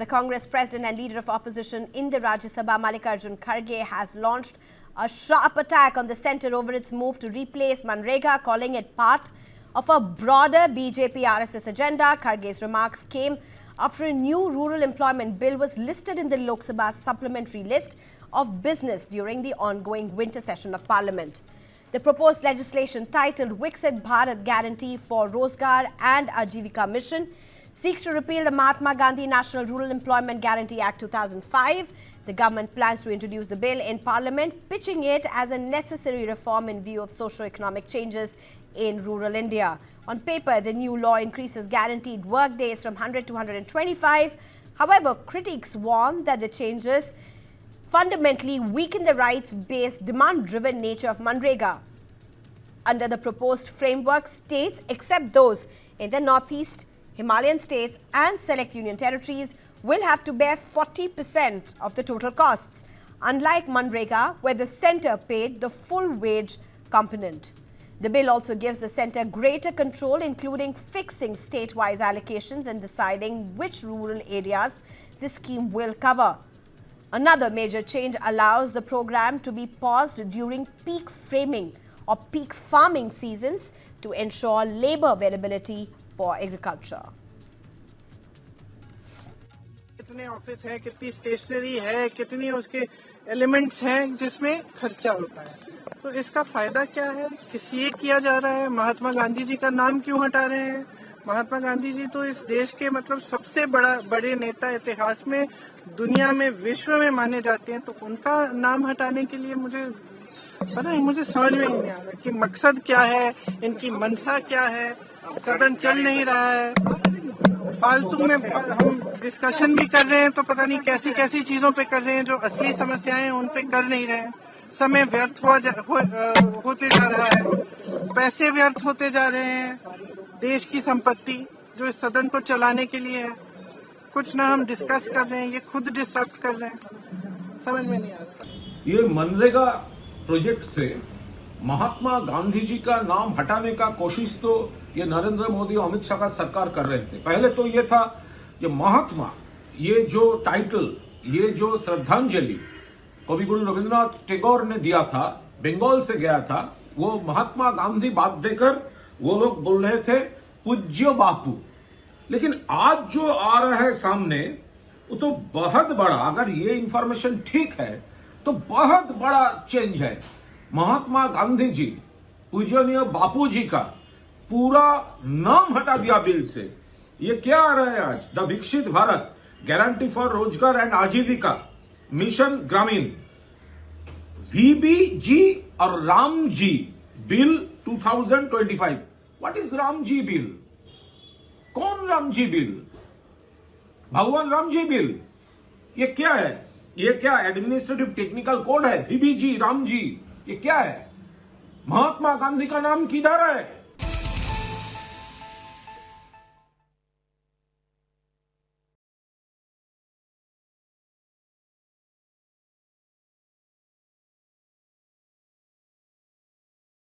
The Congress president and leader of opposition in the Rajya Sabha, Mallikarjun Kharge, has launched a sharp attack on the centre over its move to replace Manrega, calling it part of a broader BJP-RSS agenda. Kharge's remarks came after a new rural employment bill was listed in the Lok Sabha supplementary list of business during the ongoing winter session of Parliament. The proposed legislation, titled Viksit Bharat Guarantee for Rozgar and Ajivika Mission, seeks to repeal the Mahatma Gandhi National Rural Employment Guarantee Act 2005. The government plans to introduce the bill in Parliament, pitching it as a necessary reform in view of socio-economic changes in rural India. On paper, the new law increases guaranteed work days from 100 to 125. However, critics warn that the changes fundamentally weaken the rights-based, demand-driven nature of Manrega. Under the proposed framework, states, except those in the northeast, Himalayan states and select union territories, will have to bear 40% of the total costs, unlike Manrega, where the centre paid the full wage component. The bill also gives the centre greater control, including fixing state-wise allocations and deciding which rural areas the scheme will cover. Another major change allows the program to be paused during peak framing or peak farming seasons to ensure labour availability for agriculture. कितने office है, कितनी stationery है, कितनी उसके elements हैं जिसमें खर्चा होता है, तो इसका फायदा क्या है, किस लिए किया जा रहा है, महात्मा गांधी जी का नाम क्यों हटा रहे हैं। महात्मा गांधी जी तो इस देश के सबसे बड़े नेता इतिहास में, दुनिया में, विश्व में माने जाते हैं, तो उनका नाम हटाने के लिए मुझे समझ में नहीं आ रहा कि मकसद क्या है, इनकी मंशा क्या है। सदन चल नहीं रहा है, फालतू में हम डिस्कशन भी कर रहे हैं तो पता नहीं कैसी कैसी चीजों पे कर रहे हैं, जो असली समस्याएं हैं उन पे कर नहीं रहे हैं। समय व्यर्थ होते जा रहा है, पैसे व्यर्थ होते जा रहे हैं, देश की संपत्ति जो इस सदन को चलाने के लिए है, कुछ ना हम डिस्कस कर रहे हैं, ये खुद डिस्टर्ब कर रहे हैं, समझ में नहीं आता। ये मनरेगा प्रोजेक्ट से महात्मा गांधी जी का नाम हटाने का कोशिश तो ये नरेंद्र मोदी और अमित शाह का सरकार कर रहे थे। पहले तो ये था ये महात्मा, ये जो टाइटल, ये जो श्रद्धांजलि कवि गुरु रविंद्रनाथ टैगोर ने दिया था, बंगाल से गया था, वो महात्मा गांधी बात देकर वो लोग बोल रहे थे पूज्य बापू। लेकिन आज जो आ रहा है सामने वो तो बहुत बड़ा, अगर ये इंफॉर्मेशन ठीक है तो बहुत बड़ा चेंज है। महात्मा गांधी जी, पूजनीय बापू जी का पूरा नाम हटा दिया बिल से। ये क्या आ रहा है आज, the Viksit Bharat guarantee for Rozgar and Ajeevika mission Gramin, VBG और Ram ji bill 2025। What is Ram ji bill? कौन राम जी बिल? भगवान राम जी बिल? ये क्या है? ये क्या एडमिनिस्ट्रेटिव टेक्निकल कोड है? VBG, राम जी, ये क्या है? महात्मा गांधी का नाम किधर है?